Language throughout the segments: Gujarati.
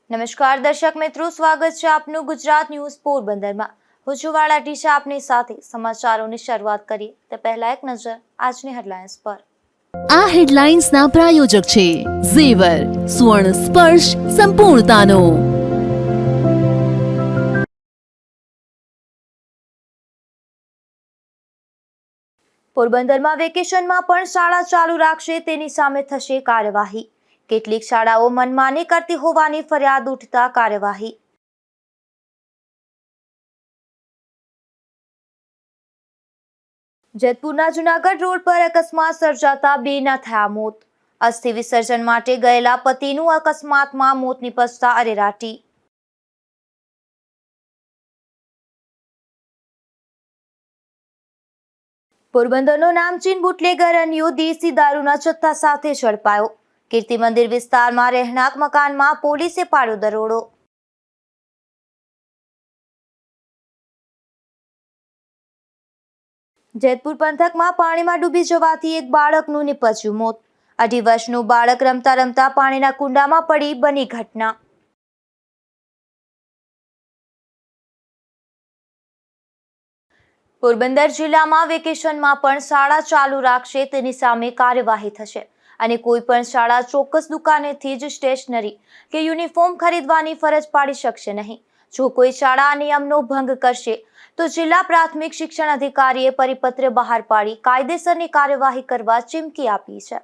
નમસ્કાર દર્શક મિત્રો, સ્વાગત છે આપનું ગુજરાત ન્યૂઝ પોરબંદરમાં। હું છું વાળા ટીશા, આપની સાથે સમાચારોની શરૂઆત કરીએ તે પહેલા એક નજર આજની હેડલાઇન્સ પર। આ હેડલાઇન્સના પ્રાયોજક છે ઝેવર, સ્વર્ણ સ્પર્શ સંપૂર્ણતાનો। પોરબંદરમાં વેકેશનમાં પણ શાળા ચાલુ રાખશે તેની સામે થશે કાર્યવાહી। કેટલીક શાળાઓ મનમાની કરતી હોવાની ફરિયાદ ઉઠતા કાર્યવાહી। જેતપુરના જુનાગઢ રોડ પર અકસ્માત સર્જાતા બેના થયા મોત। અસ્થિ વિસર્જન માટે ગયેલા પતિનું અકસ્માતમાં મોત નિપજતા અરેરાટી। પોરબંદરનો નામચીન બુટલેગર અન્યો દેશી દારૂના જથ્થા સાથે ઝડપાયો। કીર્તિ મંદિર વિસ્તારમાં રહેણાંક મકાનમાં પોલીસે પાડ્યો દરોડો। જેતપુર પંથકમાં પાણીમાં ડૂબી જવાથી એક બાળકનું નિપજ્યું મોત। 2.5 વર્ષનું બાળક રમતા રમતા પાણીના કુંડામાં પડી બની ઘટના। પોરબંદર જિલ્લામાં વેકેશનમાં પણ શાળા ચાલુ રાખશે તેની સામે કાર્યવાહી થશે અને કોઈ પણ શાળા ચોક્કસ દુકાનેથી જ સ્ટેશનરી કે યુનિફોર્મ ખરીદવાની ફરજ પાડી શકશે નહીં। જો કોઈ શાળા આ નિયમનો ભંગ કરશે તો જિલ્લા પ્રાથમિક શિક્ષણ અધિકારીએ પરિપત્ર બહાર પાડી કાયદેસરની કાર્યવાહી કરવા ચીમકી આપી છે।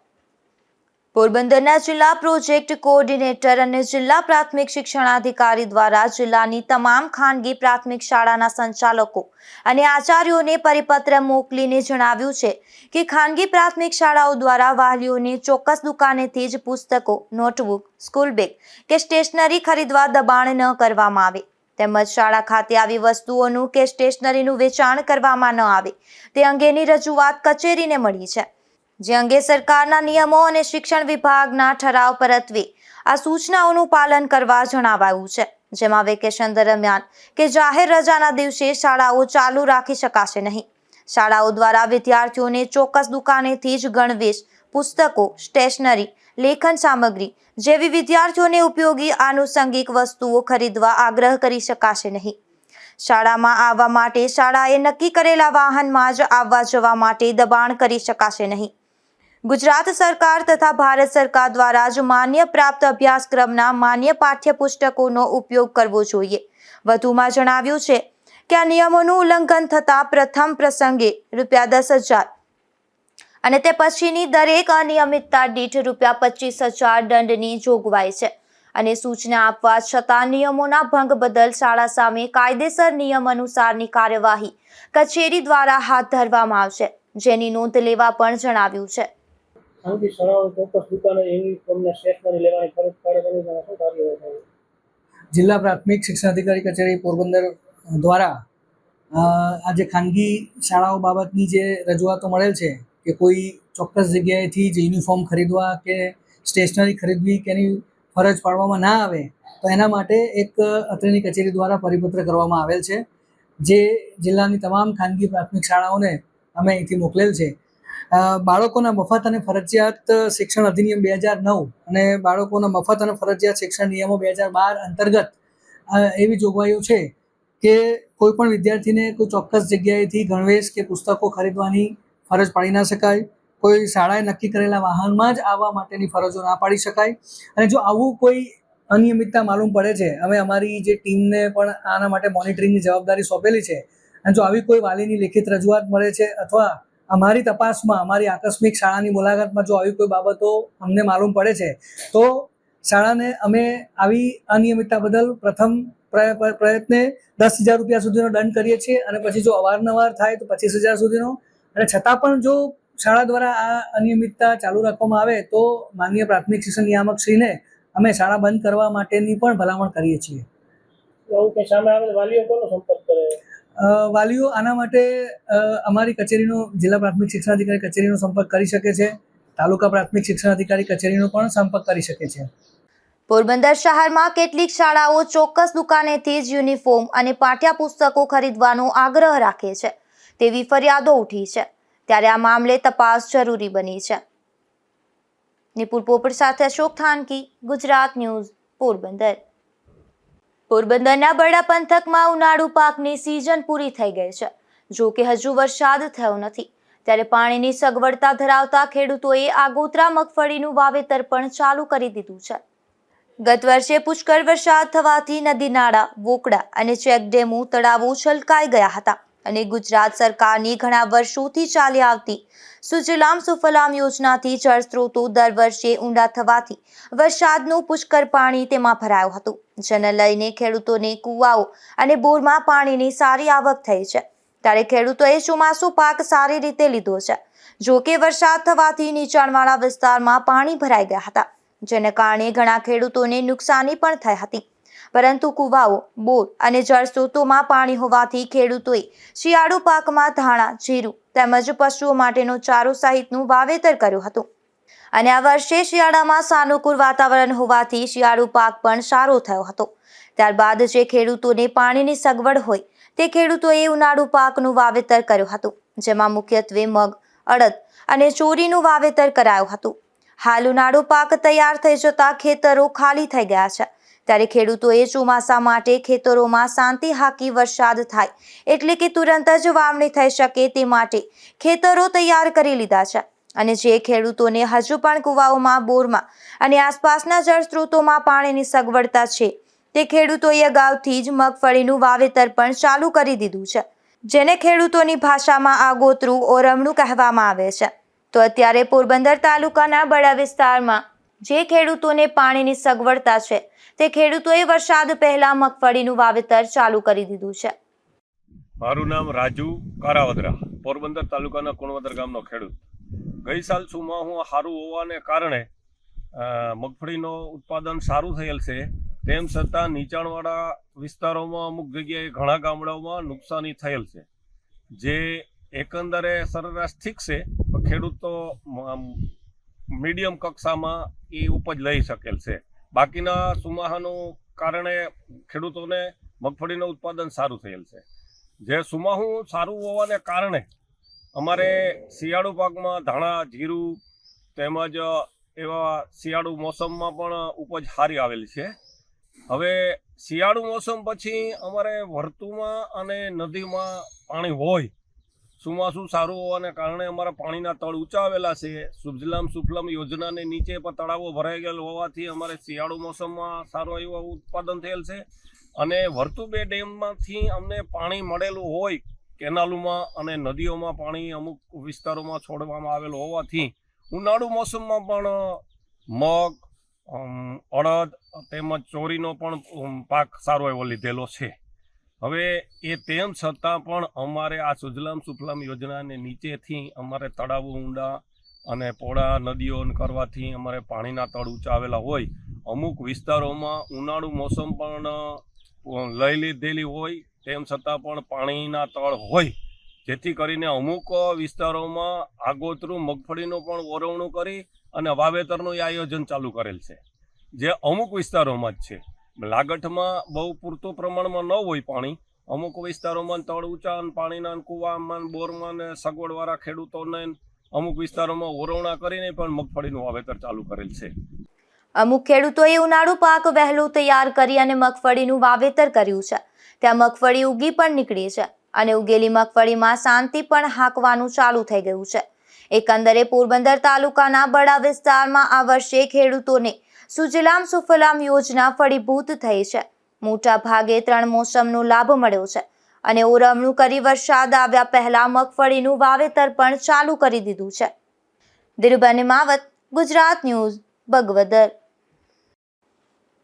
પોરબંદરના જિલ્લા પ્રોજેક્ટ કોઓર્ડિનેટર અને જિલ્લા પ્રાથમિક શિક્ષણાધિકારી દ્વારા જિલ્લાની તમામ ખાનગી પ્રાથમિક શાળાના સંચાલકો અને આચાર્યોને પરિપત્ર મોકલીને જણાવ્યું છે કે ખાનગી પ્રાથમિક શાળાઓ દ્વારા વાલીઓને ચોક્કસ દુકાનેથી જ પુસ્તકો, નોટબુક, સ્કૂલ બેગ કે સ્ટેશનરી ખરીદવા દબાણ ન કરવામાં આવે તેમજ શાળા ખાતે આવી વસ્તુઓનું કે સ્ટેશનરીનું વેચાણ કરવામાં ન આવે તે અંગેની રજૂઆત કચેરીને મળી છે, જે અંગે સરકારના નિયમો અને શિક્ષણ વિભાગના ઠરાવ પરત્વે આ સૂચનાઓનું પાલન કરવા જણાવાયું છે। જેમાં વેકેશન દરમિયાન કે જાહેર રજાના દિવસે શાળાઓ ચાલુ રાખી શકાશે નહીં। શાળાઓ દ્વારા વિદ્યાર્થીઓને ચોક્કસ દુકાનેથી જ ગણવેશ, પુસ્તકો, સ્ટેશનરી, લેખન સામગ્રી જેવી વિદ્યાર્થીઓને ઉપયોગી આનુષંગિક વસ્તુઓ ખરીદવા આગ્રહ કરી શકાશે નહીં। શાળામાં આવવા માટે શાળાએ નક્કી કરેલા વાહનમાં જ આવવા જવા માટે દબાણ કરી શકાશે નહીં। ગુજરાત સરકાર તથા ભારત સરકાર દ્વારા જ માન્ય પ્રાપ્ત અભ્યાસક્રમના માન્ય પાઠ્યપુસ્તકોનો ઉપયોગ કરવો જોઈએ। વધુમાં જણાવ્યું છે કે આ નિયમોનું ઉલ્લંઘન થતા પ્રથમ પ્રસંગે ₹10,000 અને તે પછીની દરેક અનિયમિતતા દીઠ ₹25,000 દંડની જોગવાઈ છે અને સૂચના આપવા છતાં નિયમોના ભંગ બદલ શાળા સામે કાયદેસર નિયમ અનુસારની કાર્યવાહી કચેરી દ્વારા હાથ ધરવામાં આવશે, જેની નોંધ લેવા પણ જણાવ્યું છે। ખાનગી શાળાઓ ચોક્કસ દુકાને યુનિફોર્મને સ્ટેશનરી લેવાની ફરજ પાડે તેની સામે શું કાર્યવાહી થાય? જિલ્લા પ્રાથમિક શિક્ષણાધિકારી કચેરી પોરબંદર દ્વારા આજે ખાનગી શાળાઓ બાબતની જે રજૂઆતો મળેલ છે કે કોઈ ચોક્કસ જગ્યાએથી જ યુનિફોર્મ ખરીદવા કે સ્ટેશનરી ખરીદવી કે એની ફરજ પાડવામાં ના આવે તો એના માટે એક અત્રેની કચેરી દ્વારા પરિપત્ર કરવામાં આવેલ છે, જે જિલ્લાની તમામ ખાનગી પ્રાથમિક શાળાઓને અમે અહીંથી મોકલેલ છે। બાળકોના મફત અને ફરજિયાત શિક્ષણ અધિનિયમ 2009 અને બાળકોના મફત અને ફરજિયાત શિક્ષણ નિયમો 2012 અંતર્ગત એવી જોગવાઈઓ છે કે કોઈ પણ વિદ્યાર્થીને કોઈ ચોક્કસ જગ્યાએથી ગણવેશ કે પુસ્તકો ખરીદવાની ફરજ પાડી ના શકાય। કોઈ શાળાએ નક્કી કરેલા વાહનમાં જ આવવા માટેની ફરજો ના પાડી શકાય અને જો આવું કોઈ અનિયમિતતા માલુમ પડે છે, અમે અમારી જે ટીમને પણ આના માટે મોનિટરિંગની જવાબદારી સોંપેલી છે અને જો આવી કોઈ વાલીની લેખિત રજૂઆત મળે છે અથવા અમારી તપાસમાં, અમારી આકસ્મિક શાળાની મુલાકાતમાં જો આવી કોઈ બાબતો અમને માલુમ પડે છે તો શાળાને અમે આવી અનિયમિતતા બદલ પ્રથમ પ્રયત્ને ₹10,000 સુધીનો દંડ કરીએ છીએ અને પછી જો અવારનવાર થાય તો 25,000 સુધીનો અને છતાં પણ જો શાળા દ્વારા આ અનિયમિતતા ચાલુ રાખવામાં આવે તો માનનીય પ્રાથમિક શિક્ષણ નિયામક શ્રીને અમે શાળા બંધ કરવા માટેની પણ ભલામણ કરીએ છીએ। સામે આવે વાલીઓ કોનો સંપર્ક કરે? વાલીઓ આના માટે અમારી કચેરીનો, જિલ્લા પ્રાથમિક શિક્ષણાધિકારી કચેરીનો સંપર્ક કરી શકે છે, તાલુકા પ્રાથમિક શિક્ષણાધિકારી કચેરીનો પણ સંપર્ક કરી શકે છે। પોરબંદર શહેરમાં કેટલીક શાળાઓ ચોક્કસ દુકાનેથી જ યુનિફોર્મ અને પાઠ્યપુસ્તકો ખરીદવાનો આગ્રહ રાખે છે તેવી ફરિયાદો ઉઠી છે, ત્યારે આ મામલે તપાસ જરૂરી બની છે। નિપુલ પોપટ સાથે અશોક થાનકી, ગુજરાત ન્યૂઝ, પોરબંદર। પોરબંદરના બરડા પંથકમાં ઉનાળુ પાકની સિઝન પૂરી થઈ ગઈ છે. જો કે હજુ વરસાદ થયો નથી, ત્યારે પાણીની સગવડતા ધરાવતા ખેડૂતોએ આગોતરા મગફળીનું વાવેતર પણ ચાલુ કરી દીધું છે. ગત વર્ષે પુષ્કળ વરસાદ થવાથી નદી નાળા, વોકડા અને ચેકડેમો, તળાવો છલકાઈ ગયા હતા અને ગુજરાત સરકારની ઘણા વર્ષોથી ચાલી આવતી સુજલામ સુફલામ યોજનાથી જળસ્ત્રોતો દર વર્ષે ઊંડા થવાથી વરસાદનું પુષ્કળ પાણી તેમાં ભરાયું હતું, જેને લઈને ખેડૂતોને કુવાઓ અને બોરમાં પાણીની સારી આવક થઈ છે. ત્યારે ખેડૂતોએ ચોમાસુ પાક સારી રીતે લીધો છે. જો કે વરસાદ થવાથી નીચાણવાળા વિસ્તારમાં પાણી ભરાઈ ગયા હતા, જેને કારણે ઘણા ખેડૂતોને નુકસાની પણ થઈ હતી. પરંતુ કુવાઓ, બોર અને જળસ્ત્રોતોમાં પાણી હોવાથી ખેડૂતોએ શિયાળુ પાકમાં ધાણા, જીરું તેમજ પશુઓ માટેનો ચારો સહિતનું વાવેતર કર્યું હતું. અને આ વર્ષે શિયાળામાં સાનુકૂળ વાતાવરણ હોવાથી શિયાળુ પાક પણ સારો થયો હતો. ત્યારબાદ જે ખેડૂતોને પાણીની સગવડ હોય તે ખેડૂતોએ ઉનાળુ પાકનું વાવેતર કર્યું હતું, જેમાં મુખ્યત્વે મગ, અડદ અને ચોરીનું વાવેતર કરાયું હતું. હાલ ઉનાળુ પાક તૈયાર થઈ જતા ખેતરો ખાલી થઈ ગયા છે. ત્યારે ખેડૂતોએ ચોમાસા માટે ખેતરોમાં શાંતિ હાકી વરસાદ થાય એટલે કે તુરંત જ વાવણી થઈ શકે તે માટે ખેતરો તૈયાર કરી લીધા છે. અને જે ખેડૂતોને હજુ પણ કુવાઓમાં, બોરમાં અને આસપાસના જળ સ્ત્રોતોમાં પાણીની સગવડતા છે તે ખેડૂતોએ અગાઉથી જ મગફળીનું વાવેતર પણ ચાલુ કરી દીધું છે, જેને ખેડૂતોની ભાષામાં આગોતરું ઓરમણું કહેવામાં આવે છે. તો અત્યારે પોરબંદર તાલુકાના બરડા વિસ્તારમાં જે ખેડૂતોને પાણીની સગવડતા છે તે ખેડૂતોએ વરસાદ પહેલા મગફળીનું વાવેતર ચાલુ કરી દીધું છે. મારું નામ રાજુ કારાવદરા, પોરબંદર તાલુકાના કુણવદર ગામનો ખેડૂત. ગઈ સાલ ચોમાસું સારું હોવાને કારણે મગફળીનું ઉત્પાદન સારું થયેલ છે. તેમ છતાં નીચાણવાળા વિસ્તારોમાં અમુક જગ્યાએ ઘણા ગામડાઓમાં નુકસાની થયેલ છે. જે એકંદરે સરેરાશ ઠીક છે, પણ ખેડૂતો મીડિયમ કક્ષામાં એ ઉપજ લઈ શકેલ છે. બાકીના ચોમાસાનું કારણે ખેડૂતોને મગફળીનું ઉત્પાદન સારું થયેલ છે. જે ચોમાસું સારું હોવાને કારણે અમારે શિયાળુ પાકમાં ધાણા, જીરું તેમજ એવા શિયાળુ મોસમમાં પણ ઉપજ સારી આવેલી છે. હવે શિયાળુ મોસમ પછી અમારે વર્તુમાં અને નદીમાં પાણી હોય. ચોમાસું સારું હોવાને કારણે અમારા પાણીના તળ ઊંચા આવેલા છે. સુજલામ સુફલામ યોજનાને નીચે પણ તળાવો ભરાઈ ગયેલ હોવાથી અમારે શિયાળુ મોસમમાં સારું એવું ઉત્પાદન થયેલ છે. અને વર્તુ 2 ડેમમાંથી અમને પાણી મળેલું હોય કેનાલોમાં અને નદીઓમાં પાણી અમુક વિસ્તારોમાં છોડવામાં આવેલું હોવાથી ઉનાળુ મોસમમાં પણ મગ, અડદ તેમજ ચોરીનો પણ પાક સારો એવો લીધેલો છે. હવે એ તેમ છતાં પણ અમારે આ સુજલામ સુફલામ યોજનાને નીચેથી અમારે તળાવો ઊંડા અને પોળા નદીઓ કરવાથી અમારે પાણીના તળ ઊંચા આવેલા હોય. અમુક વિસ્તારોમાં ઉનાળુ મોસમ પણ લઈ લીધેલી હોય, તેમ છતાં પણ પાણીના તળ હોય, જેથી કરીને અમુક વિસ્તારોમાં આગોતરું મગફળીનું પણ ઓરવણું કરી અને વાવેતરનું આયોજન ચાલુ કરેલ છે. જે અમુક વિસ્તારોમાં જ છે. લાગઠમાં બહુ પૂરતું પ્રમાણમાં ન હોય પાણી. અમુક વિસ્તારોમાં તળ ઊંચા અને પાણીના કૂવામાં, બોરમાં ને સગવડવાળા ખેડૂતોને અમુક વિસ્તારોમાં ઓરવણા કરીને પણ મગફળીનું વાવેતર ચાલુ કરેલ છે. અમુક ખેડૂતોએ ઉનાળુ પાક વહેલો તૈયાર કરી અને મગફળીનું વાવેતર કર્યું છે. ત્યાં મગફળી ઉગી પણ નીકળી છે અને ઉગેલી મગફળીમાં શાંતિ પણ હાંકવાનું ચાલુ થઈ ગયું છે. એકંદરે પોરબંદર તાલુકાના બરડા વિસ્તારમાં આ વર્ષે ખેડૂતોને સુજલામ સુફલામ યોજના ફળીભૂત થઈ છે. મોટા ભાગે 3 મોસમનો લાભ મળ્યો છે અને ઓરમણું કરી વરસાદ આવ્યા પહેલા મગફળીનું વાવેતર પણ ચાલુ કરી દીધું છે. ધીરુભાઈ માવત, ગુજરાત ન્યૂઝ, બગવદર.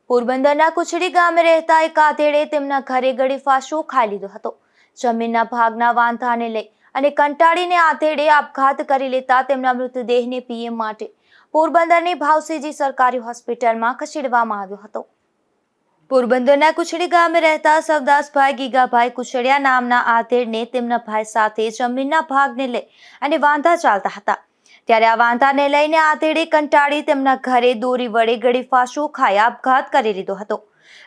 પોરબંદરના કુચડી ગામે રહેતા એક આધેડે તેમના ઘરે ગળી ફાંસો ખાઈ લીધો હતો. જમીનના ભાગના વાંધાને લઈ અને કંટાળીને આધેડે આપઘાત કરી લેતા તેમના મૃતદેહને પીએમ માટે પોરબંદરની ભાવસીજી સરકારી હોસ્પિટલમાં ખસેડવામાં આવ્યો હતો. પોરબંદરના કુચડી ગામે રહેતા સવદાસભાઈ ગીગાભાઈ કુચડિયા નામના આધેડને તેમના ભાઈ સાથે જમીનના ભાગને લઈ અને વાંધા ચાલતા હતા. ત્યારે આ વાંધાને લઈને આધેડે કંટાળી તેમના ઘરે દોરી વડે ગળી ફાંસો ખાઈ આપઘાત કરી લીધો હતો.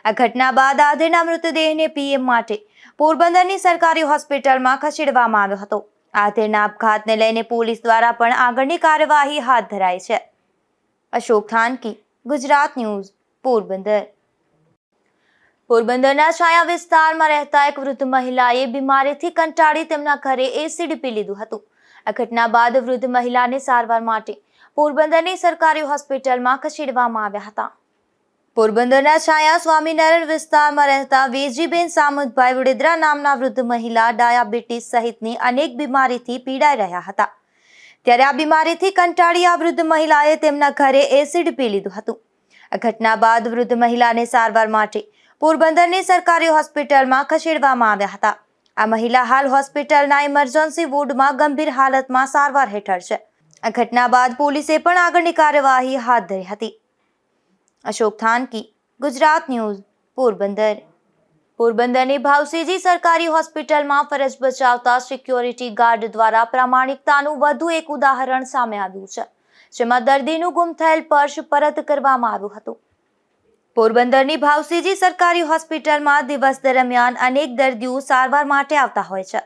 આ ઘટના બાદ આધેડના મૃતદેહને પીએમ માટે પોરબંદરની સરકારી હોસ્પિટલમાં ખસેડવામાં આવ્યો હતો. આધેડના આપઘાતને લઈને પોલીસ દ્વારા પણ આગળની કાર્યવાહી હાથ ધરાઈ છે. અશોક થાનકી, ગુજરાત ન્યૂઝ, પોરબંદર. પોરબંદરના છાયા વિસ્તારમાં રહેતા એક વૃદ્ધ મહિલાએ બીમારીથી કંટાળી તેમના ઘરે એસિડ પી લીધું હતું. આ ઘટના બાદ વૃદ્ધ મહિલાને સારવાર માટે પોરબંદરની સરકારી હોસ્પિટલમાં ખસેડવામાં આવ્યા હતા. પોરબંદરના છાયા સ્વામિનારાયણ વિસ્તારમાં રહેતા વેજીબેન સામંતભાઈ વડેદરા નામના વૃદ્ધ મહિલા ડાયાબિટીસ સહિતની અનેક બીમારીથી પીડાઈ રહ્યા હતા. ત્યારે આ બીમારીથી કંટાળી આ વૃદ્ધ મહિલાએ તેમના ઘરે એસિડ પી લીધું હતું. આ ઘટના બાદ વૃદ્ધ મહિલાને સારવાર માટે પોરબંદરની સરકારી હોસ્પિટલમાં ખસેડવામાં આવ્યા હતા. આ મહિલા હાલ હોસ્પિટલના ઇમરજન્સી વોર્ડમાં ગંભીર હાલતમાં સારવાર હેઠળ છે. આ ઘટના બાદ પોલીસે પણ આગળની કાર્યવાહી હાથ ધરી હતી. અશોક થાનકી, ગુજરાત ન્યૂઝ, પોરબંદર. પોરબંદરની ભાવસીજી સરકારી હોસ્પિટલમાં ફરજ બજાવતા સિક્યોરિટી ગાર્ડ દ્વારા પ્રામાણિકતાનું વધુ એક ઉદાહરણ સામે આવ્યું છે, જેમાં દર્દીનું ગુમ થયેલ પર્સ પરત કરવામાં આવ્યું હતું. પોરબંદરની ભાવસીજી સરકારી હોસ્પિટલમાં દિવસ દરમિયાન અનેક દર્દીઓ સારવાર માટે આવતા હોય છે.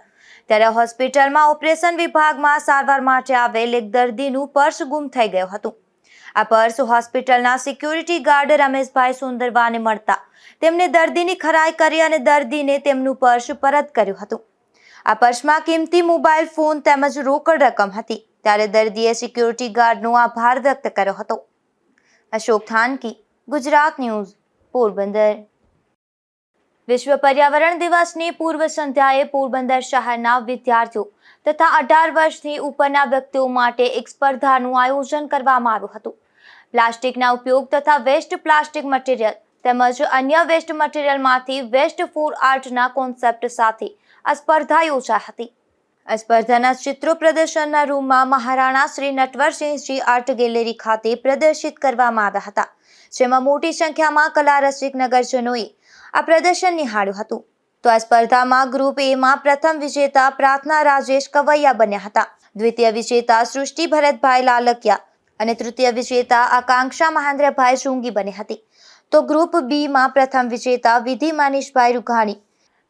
ત્યારે હોસ્પિટલમાં ઓપરેશન વિભાગમાં સારવાર માટે આવેલ એક દર્દીનું પર્સ ગુમ થઈ ગયું હતું. આ પર્સ હોસ્પિટલના સિક્યોરિટી ગાર્ડ રમેશભાઈ સુંદરવાને મળતા તેમને દર્દીની ખરાઈ કરી અને દર્દીને તેમનું પર્સ પરત કર્યું હતું. આ પર્સમાં કિંમતી મોબાઈલ ફોન તેમજ રોકડ રકમ હતી. ત્યારે દર્દીએ સિક્યોરિટી ગાર્ડનો આભાર વ્યક્ત કર્યો હતો. અશોક થાનકી, ગુજરાત ન્યૂઝ, પોરબંદર. વિશ્વ પર્યાવરણ દિવસની પૂર્વ સંધ્યાએ પોરબંદર શહેરના વિદ્યાર્થીઓ તથા 18 વર્ષથી ઉપરના વ્યક્તિઓ માટે એક સ્પર્ધાનું આયોજન કરવામાં આવ્યું હતું. પ્લાસ્ટિકના ઉપયોગ તથા વેસ્ટ પ્લાસ્ટિક મટીરિયલ તેમજ અન્ય વેસ્ટ મટીરિયલમાંથી વેસ્ટ ફોર આર્ટના કોન્સેપ્ટ સાથે આ સ્પર્ધા યોજાઈ હતી. આ સ્પર્ધાના ચિત્રો પ્રદર્શનના રૂમમાં મહારાણા શ્રી નટવરસિંહજી આર્ટ ગેલેરી ખાતે પ્રદર્શિત કરવામાં આવ્યા હતા, જેમાં મોટી સંખ્યામાં કલા રસિક નગરજનોએ આ પ્રદર્શન નિહાળ્યું હતું. તો આ સ્પર્ધામાં ગ્રુપ એ માં પ્રથમ વિજેતા પ્રાર્થના રાજેશ કવૈયા બન્યા હતા, દ્વિતીય વિજેતા સૃષ્ટિ ભરતભાઈ લાલકિયા અને તૃતીય વિજેતા આકાંક્ષા મહેન્દ્રભાઈ ચુંગી બની હતી. તો ગ્રુપ બી માં પ્રથમ વિજેતા વિધિ મનીષભાઈ રૂઘાણી,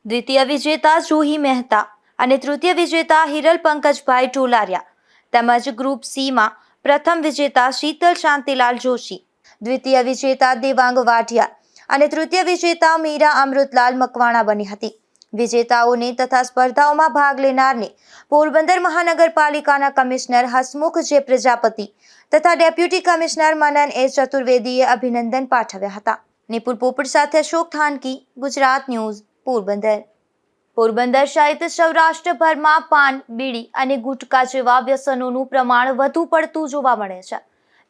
દ્વિતીય વિજેતા જુહી મહેતા અને તૃતીય વિજેતા હિરલ પંકજભાઈ ટોલારિયા તેમજ ગ્રુપ સી માં પ્રથમ વિજેતા શીતલ શાંતિલાલ જોશી, દ્વિતીય વિજેતા દેવાંગ વાઢિયા અને તૃતીય વિજેતા મીરા અમૃતલાલ મકવાણા બની હતી. વિજેતાઓને તથા સ્પર્ધાઓમાં ભાગ લેનારને પોરબંદર મહાનગરપાલિકાના કમિશનર હસમુખ જે પ્રજાપતિ તથા ડેપ્યુટી કમિશનર મનન એ ચતુર્વેદીએ અભિનંદન પાઠવ્યા હતા. નિપુલ પોપટ સાથે અશોક થાનકી, ગુજરાત ન્યૂઝ, પોરબંદર. પોરબંદર સહિત સૌરાષ્ટ્રભરમાં પાન, બીડી અને ગુટકા જેવા વ્યસનોનું પ્રમાણ વધુ પડતું જોવા મળે છે.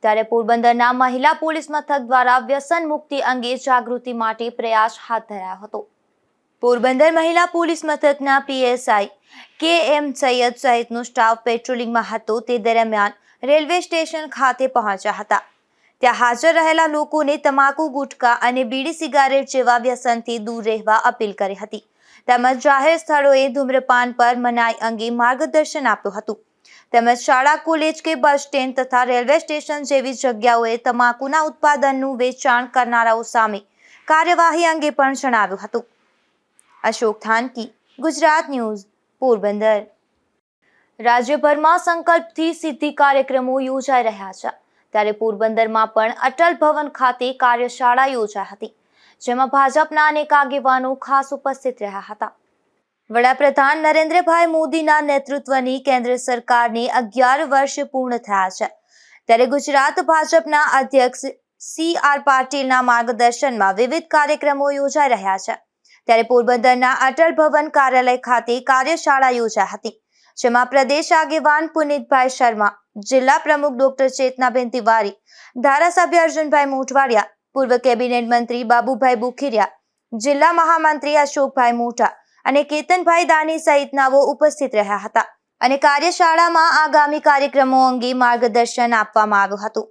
ત્યારે પોરબંદરના મહિલા પોલીસ મથક દ્વારા વ્યસન મુક્તિ અંગે જાગૃતિ માટે પ્રયાસ હાથ ધરાયો હતો. પોરબંદર મહિલા પોલીસ મથકના PSI KM સૈયદ સહિતનો સ્ટાફ પેટ્રોલિંગમાં હતો. તે દરમિયાન રેલવે સ્ટેશન ખાતે પહોંચ્યા હતા. ત્યાં હાજર રહેલા લોકોને તમાકુ, ગુટકા અને બીડી સિગારેટ જેવા વ્યસનથી દૂર રહેવા અપીલ કરી હતી. તેમજ જાહેર સ્થળોએ ધૂમ્રપાન પર મનાઈ અંગે માર્ગદર્શન આપ્યું હતું. તેમજ શાળા, કોલેજ કે બસ સ્ટેન્ડ તથા રેલવે સ્ટેશન જેવી જગ્યાઓએ તમાકુના ઉત્પાદનનું વેચાણ કરનારાઓ સામે કાર્યવાહી અંગે પણ જણાવ્યું હતું. અશોક થાનકી, ગુજરાત ન્યૂઝ, પોરબંદર. રાજ્યભરમાં સંકલ્પથી સિદ્ધિ કાર્યક્રમો યોજાઈ રહ્યા છે. ત્યારે પોરબંદરમાં પણ અટલ ભવન ખાતે કાર્યશાળા યોજાઈ હતી, જેમાં ભાજપના અનેક આગેવાનો ખાસ ઉપસ્થિત રહ્યા હતા. વડાપ્રધાન નરેન્દ્રભાઈ મોદીના નેતૃત્વની કેન્દ્ર સરકારની 11 વર્ષ પૂર્ણ થયા છે. ત્યારે ગુજરાત ભાજપના અધ્યક્ષ CR પાટીલના માર્ગદર્શનમાં વિવિધ કાર્યક્રમો યોજાઈ રહ્યા છે. ત્યારે પોરબંદરના અટલ ભવન કાર્યાલય ખાતે કાર્યશાળા યોજાઈ હતી, જેમાં પ્રદેશ આગેવાન પુનિતભાઈ શર્મા, જિલ્લા પ્રમુખ ડોક્ટર ચેતનાબેન તિવારી, ધારાસભ્ય અર્જુનભાઈ મોઢવાડિયા, પૂર્વ કેબિનેટ મંત્રી બાબુભાઈ બુખીરિયા, જિલ્લા મહામંત્રી અશોકભાઈ મોટા અને કેતનભાઈ દાની સહિતનાઓ ઉપસ્થિત રહ્યા હતા અને કાર્યશાળામાં આગામી કાર્યક્રમો અંગે માર્ગદર્શન આપવામાં આવ્યું હતું.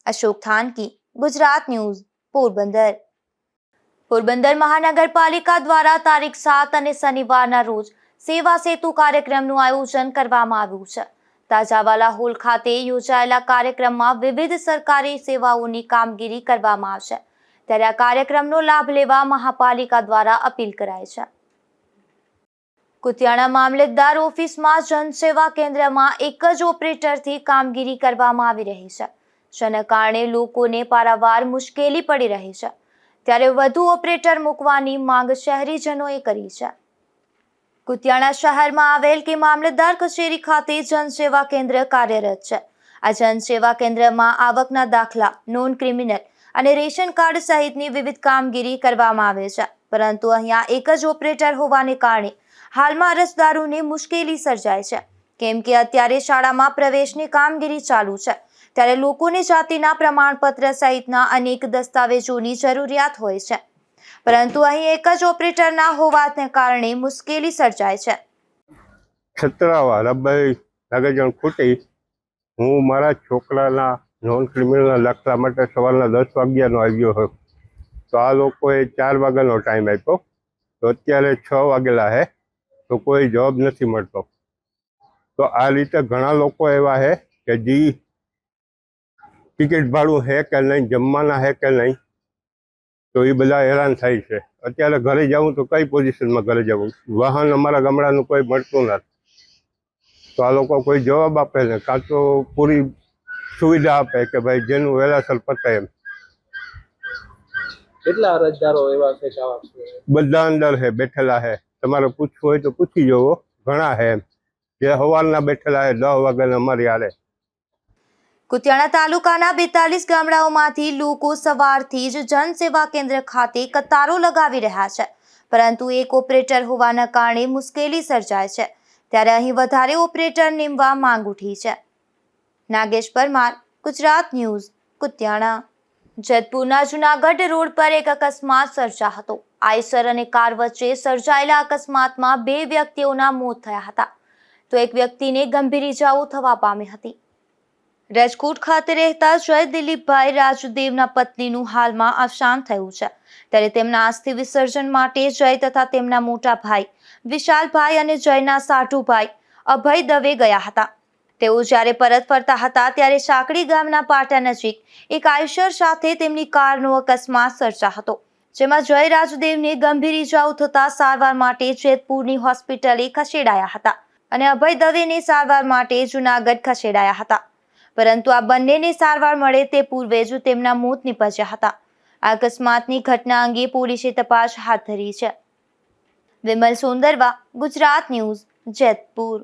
અશોક થાનકી, ગુજરાત ન્યૂઝ, પોરબંદર. પોરબંદર મહાનગરપાલિકા દ્વારા તારીખ 7 અને શનિવારના રોજ સેવા સેતુ કાર્યક્રમનું આયોજન કરવામાં આવ્યું છે. તાજાવાલા હોલ ખાતે યોજાયેલા કાર્યક્રમમાં વિવિધ સરકારી સેવાઓની કામગીરી કરવામાં આવશે. ત્યારે આ કાર્યક્રમનો લાભ લેવા મહાપાલિકા દ્વારા અપીલ કરાઈ છે. કુતિયાણા મામલતદાર ઓફિસમાં જનસેવા કેન્દ્રમાં એક જ ઓપરેટરથી કામગીરી કરવામાં આવી રહી છે, જેના કારણે લોકોને પારાવાર મુશ્કેલી પડી રહી છે. ત્યારે વધુ ઓપરેટર મૂકવાની માંગ શહેરીજનોએ કરી છે. કુતિયાણા શહેરમાં આવેલ કે મામલતદાર કચેરી ખાતે જનસેવા કેન્દ્ર કાર્યરત છે. આ જનસેવા કેન્દ્રમાં આવકના દાખલા, નોન ક્રિમિનલ અને રેશન કાર્ડ સહિતની વિવિધ કામગીરી કરવામાં આવે છે. પરંતુ અહીંયા એક જ ઓપરેટર હોવાને કારણે હાલમાં અરજદારોને મુશ્કેલી સર્જાય છે, કેમ કે અત્યારે શાળામાં પ્રવેશની કામગીરી ચાલુ છે. ત્યારે લોકોને જાતિના પ્રમાણપત્ર સહિતના અનેક દસ્તાવેજોની જરૂરિયાત હોય છે, પરંતુ અહીં એક જ ઓપરેટર ના હોવાને કારણે મુશ્કેલી સર્જાય છે. છત્રાવા રબાઈ નાગેજણ ખૂટી હું મારા છોકરાના નોન ક્રિમિનલના દાખલા માટે સવારના 10 વાગ્યાનો આવ્યો હતો. તો આ લોકોએ 4 વાગ્યાનો ટાઈમ આપ્યો, તો અત્યારે 6 વાગેલા છે, તો કોઈ જવાબ નથી મળતો. તો આ રીતે ઘણા લોકો એવા છે કે જે ટિકિટ ભાડું છે કે નહીં, જમવાના છે કે નહીં, તો એ બધા હેરાન થાય છે. અત્યારે ઘરે જવું તો કઈ પોઝિશનમાં ઘરે જવું, વાહન અમારા ગામડાનું કોઈ મળતું નથી. તો આ લોકો કોઈ જવાબ આપે ને કાં તો પૂરી સુવિધા આપે કે ભાઈ જેનું વહેલાસર પતે એમ. કેટલા અરજદારો એવા છે? બધા અંદર છે, બેઠેલા છે. તમારે પૂછવું હોય તો પૂછી જવો, ઘણા છે એમ જે સવારના બેઠેલા છે 10 વાગ્યાના અમારી હારે. કુતિયાણા તાલુકાના 42 ગામડાઓમાંથી લોકો સવારથી જ જનસેવા કેન્દ્ર ખાતે કતારો લગાવી રહ્યા છે, પરંતુ એક ઓપરેટર હોવાના કારણે મુશ્કેલી સર્જાય છે. ત્યારે અહીં વધારે ઓપરેટર નીમવા માંગ ઉઠી છે. નાગેશ પરમાર, ગુજરાત ન્યૂઝ, કુતિયાણા. જેતપુરના જુનાગઢ રોડ પર એક અકસ્માત સર્જા હતો. આઈસર અને કાર વચ્ચે સર્જાયેલા અકસ્માતમાં 2 વ્યક્તિઓના મોત થયા હતા, તો એક વ્યક્તિને ગંભીર ઇજાઓ થવા પામી હતી. રાજકોટ ખાતે રહેતા જય દિલીપભાઈ રાજુદેવના પત્નીનું હાલમાં અવસાન થયું છે. ત્યારે તેમના અસ્થિ વિસર્જન માટે જય તથા તેમના મોટા ભાઈ વિશાલભાઈ અને જયના સાઢુભાઈ અભય દવે ગયા હતા. તેઓ જ્યારે પરત ફરતા હતા ત્યારે સાંકડી ગામના પાટા નજીક એક આઈશર સાથે તેમની કારનો અકસ્માત સર્જા હતો, જેમાં જય રાજુદેવને ગંભીર ઇજાઓ થતા સારવાર માટે જેતપુરની હોસ્પિટલે ખસેડાયા હતા અને અભય દવેને સારવાર માટે જુનાગઢ ખસેડાયા હતા. પરંતુ આ બંનેને સારવાર મળે તે પૂર્વે જ તેમના મોત નીપજ્યા હતા. આ અકસ્માતની ઘટના અંગે પોલીસે તપાસ હાથ ધરી છે. વિમલ સુંદરવા, ગુજરાત ન્યૂઝ, જેતપુર.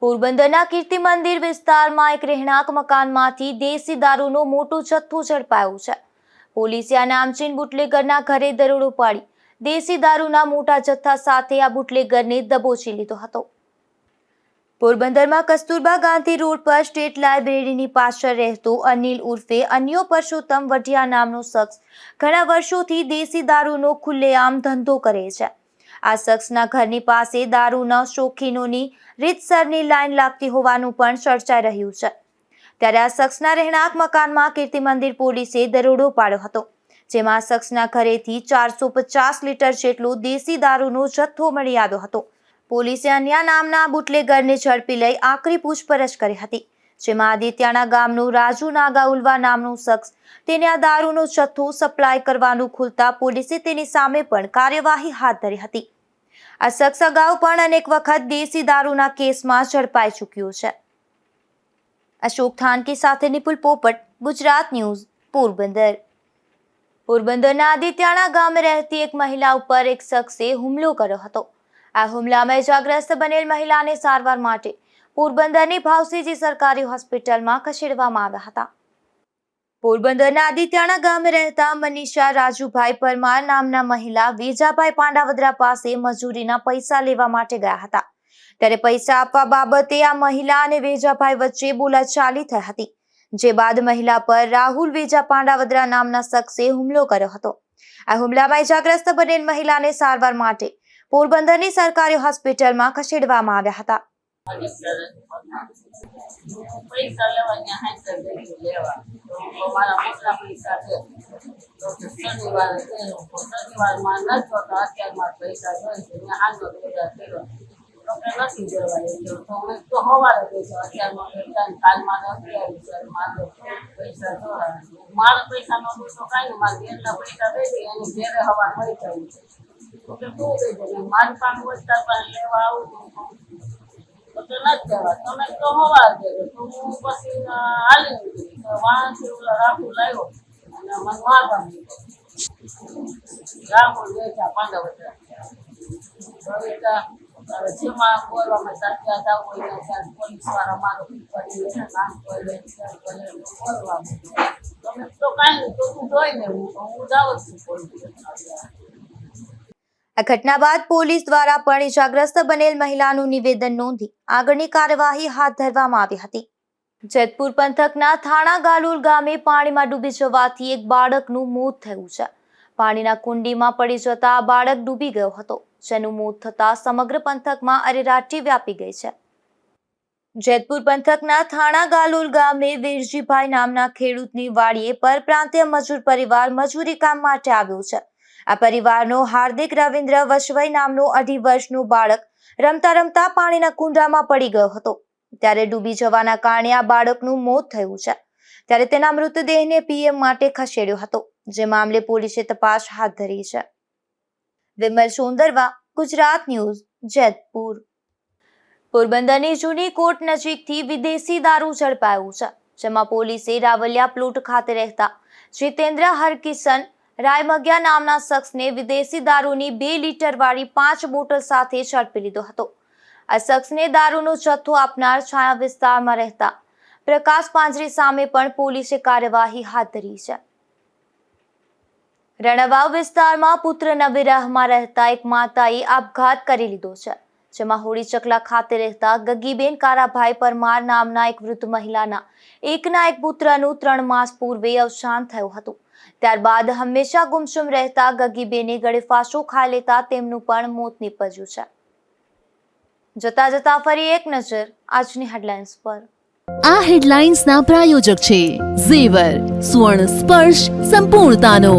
પોરબંદરના કીર્તિ મંદિર વિસ્તારમાં એક રહેણાંક મકાનમાંથી દેશી દારૂનો મોટો જથ્થો ઝડપાયો છે. પોલીસે આ નામચીન બુટલેગરના ઘરે દરોડો પાડી દેશી દારૂના મોટા જથ્થા સાથે આ બુટલેગરને દબોચી લીધો હતો. પોરબંદરમાં કસ્તુરબા ગાંધી રોડ પર સ્ટેટ લાઇબ્રેરીની પાછળ રહેતો અનિલ ઉર્ફે અન્યો પરસોત્તમ વઢિયા નામનો શખ્સ ઘણા વર્ષોથી દેશી દારૂનો ખુલ્લેઆમ ધંધો કરે છે. આ શખ્સના ઘરની પાસે દારૂના શોખીનોની રીતસરની લાઈન લાગતી હોવાનું પણ ચર્ચાઈ રહ્યું છે. ત્યારે આ શખ્સના રહેણાંક મકાનમાં કીર્તિ મંદિર પોલીસે દરોડો પાડ્યો હતો, જેમાં આ શખ્સના ઘરેથી 450 લીટર જેટલો દેશી દારૂનો જથ્થો મળી આવ્યો હતો. પોલીસે અન્યા નામના બુટલેગરને ઝડપી લઈ આકરી પૂછપરછ કરી હતી, જેમાં આદિત્યાણા ગામનો રાજુ નાગાઉલવા નામનો શખ્સ તેને આ દારૂનો જથ્થો સપ્લાય કરવાનું ખુલતા પોલીસે તેની સામે પણ કાર્યવાહી હાથ ધરી હતી. આ શખ્સ અગાઉ પણ અનેક વખત દેશી દારૂના કેસમાં ઝડપાઈ ચૂક્યો છે. અશોક થાનકી સાથે નિપુલ પોપટ, ગુજરાત ન્યૂઝ, પોરબંદર. પોરબંદરના આદિત્યાણા ગામે રહેતી એક મહિલા ઉપર એક શખ્સે હુમલો કર્યો હતો. આ હુમલામાં ઇજાગ્રસ્ત બનેલ મહિલાને સારવાર માટે પોરબંદરની ભાવસીજી સરકારી હોસ્પિટલમાં ખસેડવામાં આવ્યા હતા. પોરબંદરના આદિત્યાણા ગામે રહેતા મનીષા રાજુભાઈ પરમાર નામના મહિલા વેજાભાઈ પાંડાવદરા પાસે મજૂરીના પૈસા લેવા માટે ગયા હતા. ત્યારે પૈસા આપવા બાબતે આ મહિલા અને વેજાભાઈ વચ્ચે બોલાચાલી થઈ હતી, જે બાદ મહિલા પર રાહુલ વેજા પાંડાવદરા નામના શખ્સે હુમલો કર્યો હતો. આ હુમલામાં ઇજાગ્રસ્ત બનેલ મહિલાને સારવાર માટે પોરબંદરની સરકારી હોસ્પિટલમાં ખસેડવામાં આવ્યા હતા. પૈસા લેવા હાથ લેવા તો મારા મોટા પૈસા છે તો શનિવારમાં નથી હોતા, અત્યારમાં પૈસા જોઈએ છે મેં હાલો ભેગા કર્યો તો નથી જવાય તો મેં તો સવારે પૈસા અત્યારમાં કાલમાં અત્યારે મારે પૈસા જોવા મારા પૈસા નો તો કાંઈ મારે એટલા પૈસા દઈ દઈ અને ઘેરે હવા મળી જાય છે. તો કે તું લઈ જાય મારું કામ વધતા પણ લેવા આવું તો કે નથી જવા તમે તો હવા દેજો તો હું પછી હાલી નીકળી તો વાંચી ઓલા રાખું લાવ્યો અને મને વાંધા નીકળી રાખું વેચા 15 વર્ષ જેમાં બોલવામાં તાત્યા જાવ હોય ત્યાં પોલીસ વાળા મારો કરી કામ કરે બોલવા તમે તો કાંઈ તો તું જોઈને હું જાઉં છું પોલીસ. આ ઘટના બાદ પોલીસ દ્વારા પણ ઇજાગ્રસ્ત બનેલ મહિલાનું નિવેદન નોંધી આગળની કાર્યવાહી હાથ ધરવામાં આવી હતી. જેતપુર પંથકના થાણા ગાલુલ ગામે પાણીમાં ડૂબી જવાથી એક બાળકનું મોત થયું છે. પાણીના કુંડીમાં પડી જતા આ બાળક ડૂબી ગયો હતો, જેનું મોત થતા સમગ્ર પંથકમાં અરેરાટી વ્યાપી ગઈ છે. જેતપુર પંથકના થાણા ગાલુલ ગામે વીરજીભાઈ નામના ખેડૂતની વાડીએ પરપ્રાંતીય મજૂર પરિવાર મજૂરી કામ માટે આવ્યો છે. આ પરિવારનો હાર્દિક રવિન્દ્ર વસવાઈ નામનો 2.5 વર્ષનું બાળક રમતા રમતા પાણીના કુંડામાં પડી ગયો હતો, ત્યારે ડૂબી જવાના કારણે આ બાળકનું મોત થયું છે. ત્યારે તેના મૃતદેહને પીએમ માટે ખસેડ્યો હતો, જે મામલે પોલીસે તપાસ હાથ ધરી છે. વિમલ સોંદરવા, ગુજરાત ન્યૂઝ, જેતપુર. પોરબંદરની જૂની કોર્ટ નજીકથી વિદેશી દારૂ ઝડપાયું છે, જેમાં પોલીસે રાવલિયા પ્લોટ ખાતે રહેતા જીતેન્દ્ર હરકિશન રાયમગ્યા નામના શખ્સને વિદેશી દારૂની 2 લીટર વાળી 5 બોટલ સાથે ઝડપી લીધો હતો. આ શખ્સને દારૂનો જથ્થો આપનાર છાયા વિસ્તારમાં રહેતા પ્રકાશ પાંજરી સામે પણ પોલીસે કાર્યવાહી હાથ ધરી છે. રણવાવ વિસ્તારમાં પુત્ર નવીરાહમાં રહેતા એક માતાએ આપઘાત કરી લીધો છે, જેમાં હોળી ચકલા ખાતે રહેતા ગગીબેન કારાભાઈ પરમાર નામના એક વૃદ્ધ મહિલાના એકના એક પુત્રનું 3 માસ પૂર્વે અવસાન થયું હતું. ત્યારબાદ હંમેશા ગુમસુમ રહેતા ગગીબેને ગળે ફાંસો ખાઈ લેતા તેમનું પણ મોત નીપજ્યું છે. જતા જતા ફરી એક નજર આજની હેડલાઇન્સ પર. આ હેડલાઇન્સના પ્રાયોજક છે ઝેવર, સુવર્ણ સ્પર્શ સંપૂર્ણતાનો.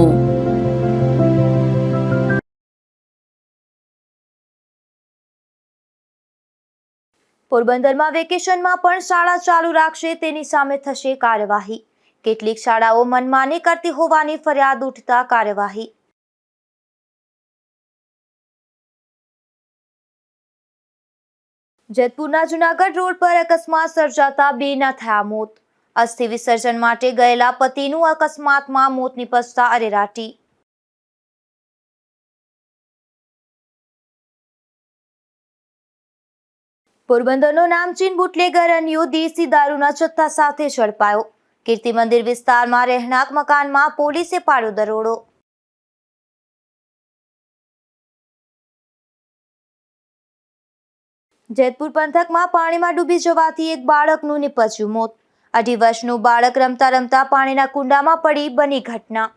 પોરબંદરમાં વેકેશનમાં પણ શાળા ચાલુ રાખશે તેની સામે થશે કાર્યવાહી. કેટલીક શાળાઓ મનમાની કરતી હોવાની ફરિયાદ ઉઠતા કાર્યવાહી. જેતપુરના જુનાગઢ રોડ પર અકસ્માત સર્જાતા 2ના થયા મોત. અસ્થિ વિસર્જન માટે ગયેલા પતિનું અકસ્માતમાં મોત નીપજતા અરેરાટી. પોરબંદરનો નામચીન બુટલેગર અન્યો દેશી દારૂના જથ્થા સાથે ઝડપાયો. કીર્તિ મંદિર વિસ્તારમાં રહેણાંક મકાનમાં પોલીસે પાડ્યો દરોડો. જેતપુર પંથકમાં પાણીમાં ડૂબી જવાથી એક બાળકનું નીપજ્યું મોત. 2.5 વર્ષનું બાળક રમતા રમતા પાણીના કુંડામાં પડી બની ઘટના.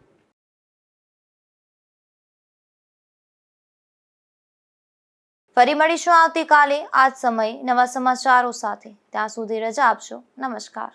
ફરી મળીશું આવતીકાલે આ જ સમયે નવા સમાચારો સાથે. ત્યાં સુધી રજા આપશો. નમસ્કાર.